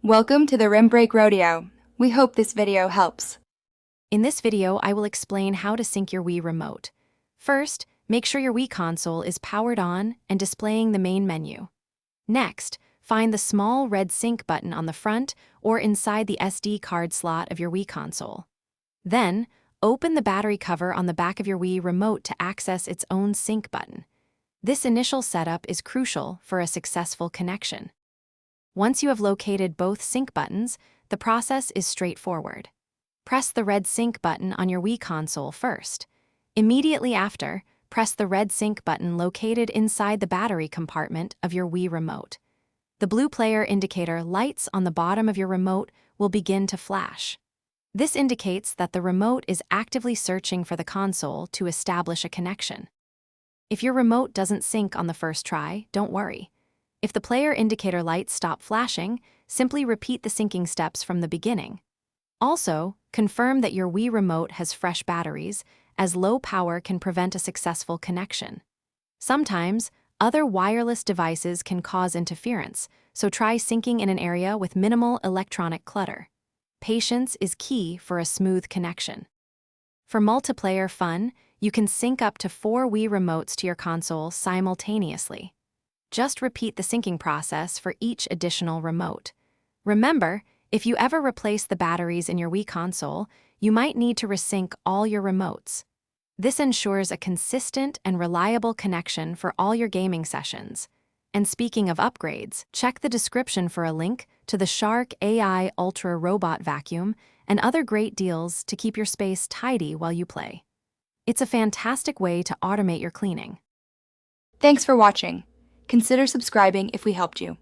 Welcome to the Rim Break Rodeo. We hope this video helps. In this video, I will explain how to sync your Wii remote. First, make sure your Wii console is powered on and displaying the main menu. Next, find the small red sync button on the front or inside the SD card slot of your Wii console. Then, open the battery cover on the back of your Wii remote to access its own sync button. This initial setup is crucial for a successful connection. Once you have located both sync buttons, the process is straightforward. Press the red sync button on your Wii console first. Immediately after, press the red sync button located inside the battery compartment of your Wii remote. The blue player indicator lights on the bottom of your remote will begin to flash. This indicates that the remote is actively searching for the console to establish a connection. If your remote doesn't sync on the first try, don't worry. If the player indicator lights stop flashing, simply repeat the syncing steps from the beginning. Also, confirm that your Wii remote has fresh batteries, as low power can prevent a successful connection. Sometimes, other wireless devices can cause interference, so try syncing in an area with minimal electronic clutter. Patience is key for a smooth connection. For multiplayer fun, you can sync up to 4 Wii remotes to your console simultaneously. Just repeat the syncing process for each additional remote. Remember, if you ever replace the batteries in your Wii console, you might need to resync all your remotes. This ensures a consistent and reliable connection for all your gaming sessions. And speaking of upgrades, check the description for a link to the Shark AI Ultra Robot Vacuum and other great deals to keep your space tidy while you play. It's a fantastic way to automate your cleaning. Thanks for watching. Consider subscribing if we helped you.